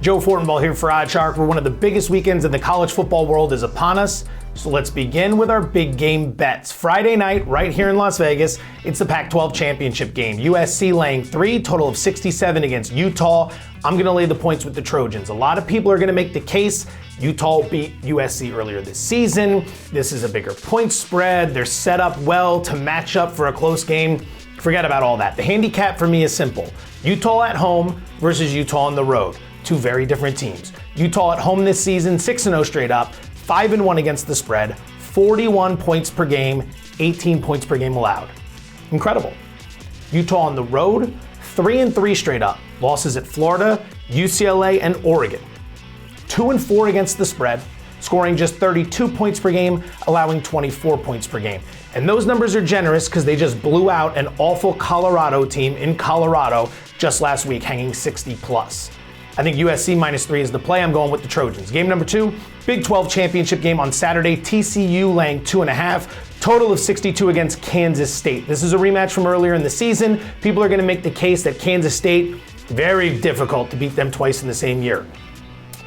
Joe Fortenbaugh here for OddsShark, where one of the biggest weekends in the college football world is upon us. So let's begin with our big game bets. Friday night, right here in Las Vegas, it's the Pac-12 championship game. USC laying 3, total of 67 against Utah. I'm going to lay the points with the Trojans. A lot of people are going to make the case Utah beat USC earlier this season. This is a bigger point spread. They're set up well to match up for a close game. Forget about all that. The handicap for me is simple. Utah at home versus Utah on the road. Two very different teams. Utah at home this season, 6-0 straight up, 5-1 against the spread, 41 points per game, 18 points per game allowed. Incredible. Utah on the road, 3-3 straight up. Losses at Florida, UCLA, and Oregon. 2-4 against the spread, scoring just 32 points per game, allowing 24 points per game. And those numbers are generous because they just blew out an awful Colorado team in Colorado just last week, hanging 60 plus. I think USC -3 is the play. I'm going with the Trojans. Game number 2, Big 12 championship game on Saturday. TCU laying 2.5, total of 62 against Kansas State. This is a rematch from earlier in the season. People are going to make the case that Kansas State, very difficult to beat them twice in the same year.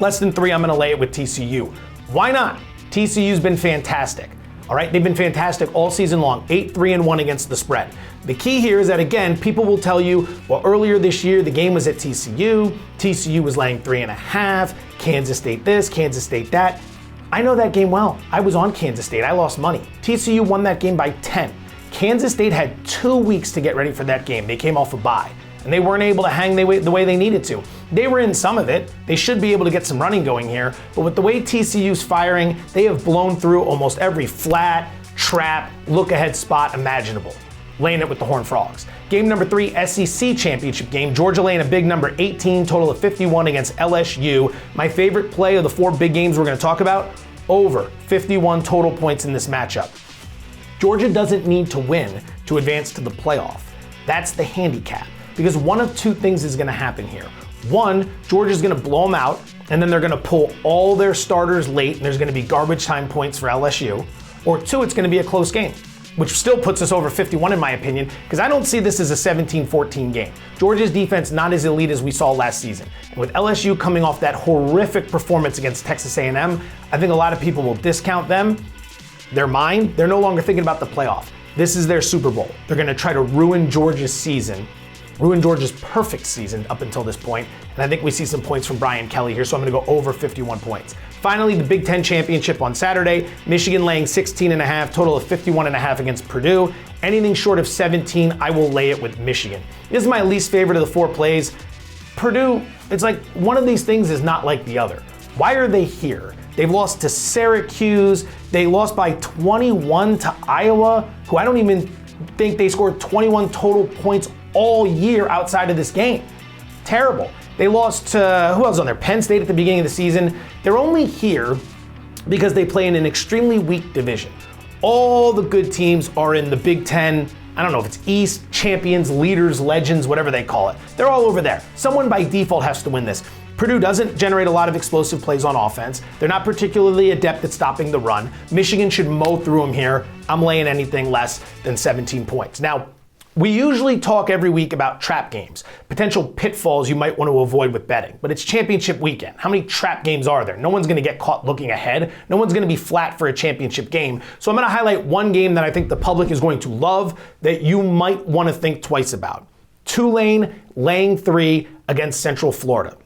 Less than 3, I'm going to lay it with TCU. Why not? TCU's been fantastic. All right, they've been fantastic all season long, 8-3-1 against the spread. The key here is that, again, people will tell you, well, earlier this year, the game was at TCU. TCU was laying 3.5, Kansas State this, Kansas State that. I know that game well. I was on Kansas State. I lost money. TCU won that game by 10. Kansas State had 2 weeks to get ready for that game. They came off a bye, and they weren't able to hang the way they needed to. They were in some of it. They should be able to get some running going here, but with the way TCU's firing, they have blown through almost every flat, trap, look-ahead spot imaginable. Laying it with the Horned Frogs. Game number 3, SEC championship game. Georgia laying a big number 18, total of 51 against LSU. My favorite play of the 4 big games we're going to talk about, over 51 total points in this matchup. Georgia doesn't need to win to advance to the playoff. That's the handicap. Because one of 2 things is going to happen here. One, Georgia's going to blow them out, and then they're going to pull all their starters late, and there's going to be garbage time points for LSU. Or 2, it's going to be a close game, which still puts us over 51 in my opinion, because I don't see this as a 17-14 game. Georgia's defense not as elite as we saw last season. And with LSU coming off that horrific performance against Texas A&M, I think a lot of people will discount them. They're mine. They're no longer thinking about the playoff. This is their Super Bowl. They're going to try to ruin Georgia's season. Ruined Georgia's perfect season up until this point, and I think we see some points from Brian Kelly here, so I'm going to go over 51 points. Finally, the Big 10 championship on Saturday, Michigan laying 16.5, total of 51.5 against Purdue. Anything short of 17, I will lay it with Michigan. This is my least favorite of the 4 plays. Purdue, it's like one of these things is not like the other. Why are they here? They've lost to Syracuse. They lost by 21 to Iowa, who I don't even think they scored 21 total points all year outside of this game. Terrible. They lost to, who else on there? Penn State at the beginning of the season. They're only here because they play in an extremely weak division. All the good teams are in the Big 10, I don't know if it's East, champions, leaders, legends, whatever they call it. They're all over there. Someone by default has to win this. Purdue doesn't generate a lot of explosive plays on offense. They're not particularly adept at stopping the run. Michigan should mow through them here. I'm laying anything less than 17 points. Now, we usually talk every week about trap games, potential pitfalls you might want to avoid with betting, but it's championship weekend. How many trap games are there? No one's going to get caught looking ahead. No one's going to be flat for a championship game. So I'm going to highlight one game that I think the public is going to love that you might want to think twice about. Tulane laying 3 against Central Florida.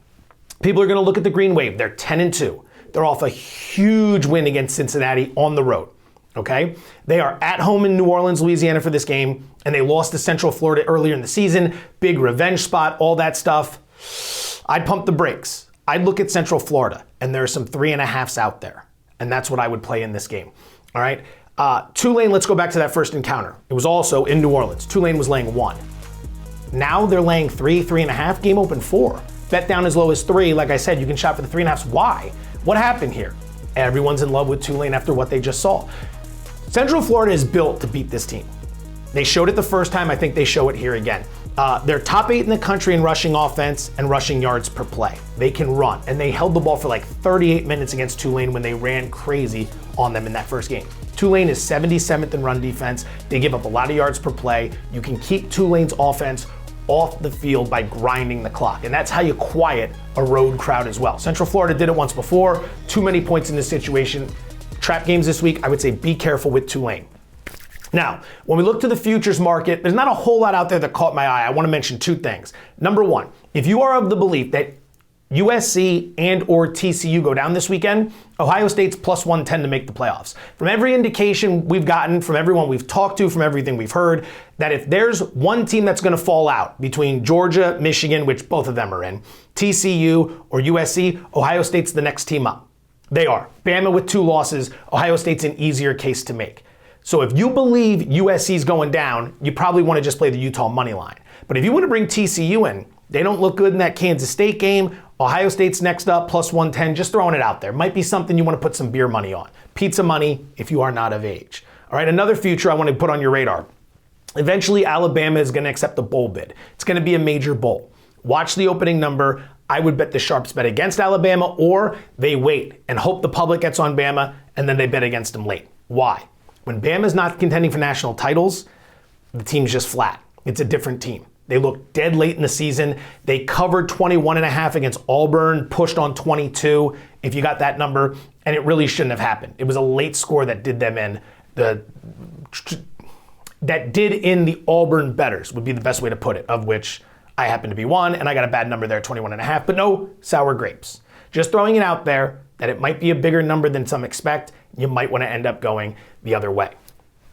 People are going to look at the Green Wave. They're 10-2. They're off a huge win against Cincinnati on the road. Okay? They are at home in New Orleans, Louisiana for this game, and they lost to Central Florida earlier in the season. Big revenge spot, all that stuff. I'd pump the brakes. I'd look at Central Florida, and there are some 3.5s out there, and that's what I would play in this game. All right? Tulane, let's go back to that first encounter. It was also in New Orleans. Tulane was laying 1. Now they're laying 3, 3.5, game open 4. Bet down as low as 3. Like I said, you can shop for the 3.5s. Why? What happened here? Everyone's in love with Tulane after what they just saw. Central Florida is built to beat this team. They showed it the first time. I think they show it here again. They're top 8 in the country in rushing offense and rushing yards per play. They can run, and they held the ball for like 38 minutes against Tulane when they ran crazy on them in that first game. Tulane is 77th in run defense. They give up a lot of yards per play. You can keep Tulane's offense off the field by grinding the clock. And that's how you quiet a road crowd as well. Central Florida did it once before. Too many points in this situation. Trap games this week, I would say be careful with Tulane. Now, when we look to the futures market, there's not a whole lot out there that caught my eye. I want to mention two things. Number one, if you are of the belief that USC and or TCU go down this weekend, Ohio State's plus 110 to make the playoffs. From every indication we've gotten, from everyone we've talked to, from everything we've heard, that if there's one team that's going to fall out between Georgia, Michigan, which both of them are in, TCU or USC, Ohio State's the next team up. They are. Bama with 2 losses, Ohio State's an easier case to make. So if you believe USC's going down, you probably want to just play the Utah money line. But if you want to bring TCU in, they don't look good in that Kansas State game. Ohio State's next up, plus 110, just throwing it out there. Might be something you want to put some beer money on. Pizza money if you are not of age. All right, another future I want to put on your radar. Eventually, Alabama is going to accept a bowl bid. It's going to be a major bowl. Watch the opening number. I would bet the sharps bet against Alabama, or they wait and hope the public gets on Bama, and then they bet against them late. Why? When Bama's not contending for national titles, the team's just flat. It's a different team. They looked dead late in the season. They covered 21.5 against Auburn, pushed on 22, if you got that number, and it really shouldn't have happened. It was a late score that did them in. That did in the Auburn bettors, would be the best way to put it, of which I happen to be one, and I got a bad number there, 21.5, but no sour grapes. Just throwing it out there that it might be a bigger number than some expect. You might want to end up going the other way.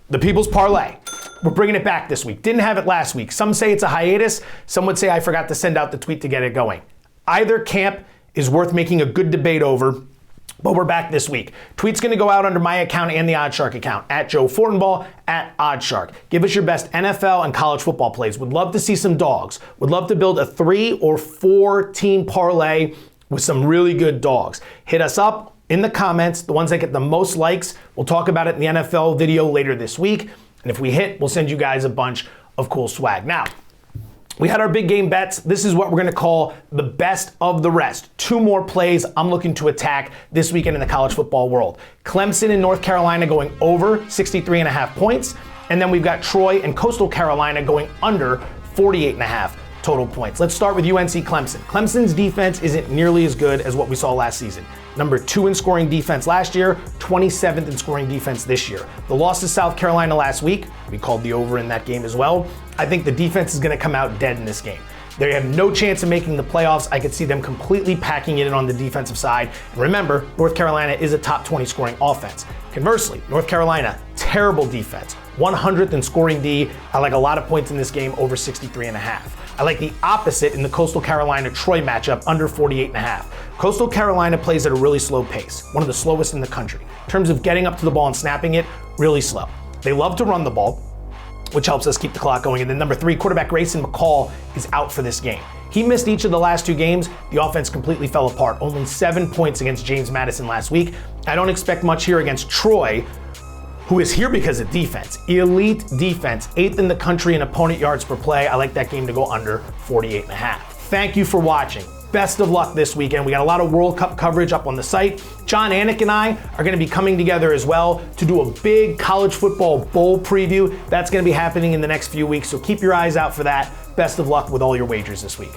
The People's Parlay. We're bringing it back this week. Didn't have it last week. Some say it's a hiatus. Some would say I forgot to send out the tweet to get it going. Either camp is worth making a good debate over, but we're back this week. Tweet's going to go out under my account and the Oddshark account, at Joe Fortenbaugh, at Oddshark. Give us your best NFL and college football plays. Would love to see some dogs. Would love to build a 3 or 4 team parlay with some really good dogs. Hit us up in the comments, the ones that get the most likes. We'll talk about it in the NFL video later this week. And if we hit, we'll send you guys a bunch of cool swag. Now, we had our big game bets. This is what we're going to call the best of the rest. 2 more plays I'm looking to attack this weekend in the college football world. Clemson and North Carolina going over 63.5 points. And then we've got Troy and Coastal Carolina going under 48.5 total points. Let's start with UNC Clemson. Clemson's defense isn't nearly as good as what we saw last season. Number 2 in scoring defense last year, 27th in scoring defense this year. The loss to South Carolina last week, we called the over in that game as well. I think the defense is going to come out dead in this game. They have no chance of making the playoffs. I could see them completely packing it in on the defensive side. And remember, North Carolina is a top 20 scoring offense. Conversely, North Carolina, terrible defense. 100th in scoring D. I like a lot of points in this game, over 63.5. I like the opposite in the Coastal Carolina-Troy matchup, under 48.5. Coastal Carolina plays at a really slow pace, one of the slowest in the country. In terms of getting up to the ball and snapping it, really slow. They love to run the ball, which helps us keep the clock going. And then number 3, quarterback Grayson McCall is out for this game. He missed each of the last 2 games. The offense completely fell apart. Only 7 points against James Madison last week. I don't expect much here against Troy, who is here because of defense. Elite defense, 8th in the country in opponent yards per play. I like that game to go under 48.5. Thank you for watching. Best of luck this weekend. We got a lot of World Cup coverage up on the site. John Anik and I are going to be coming together as well to do a big college football bowl preview. That's going to be happening in the next few weeks, so keep your eyes out for that. Best of luck with all your wagers this week.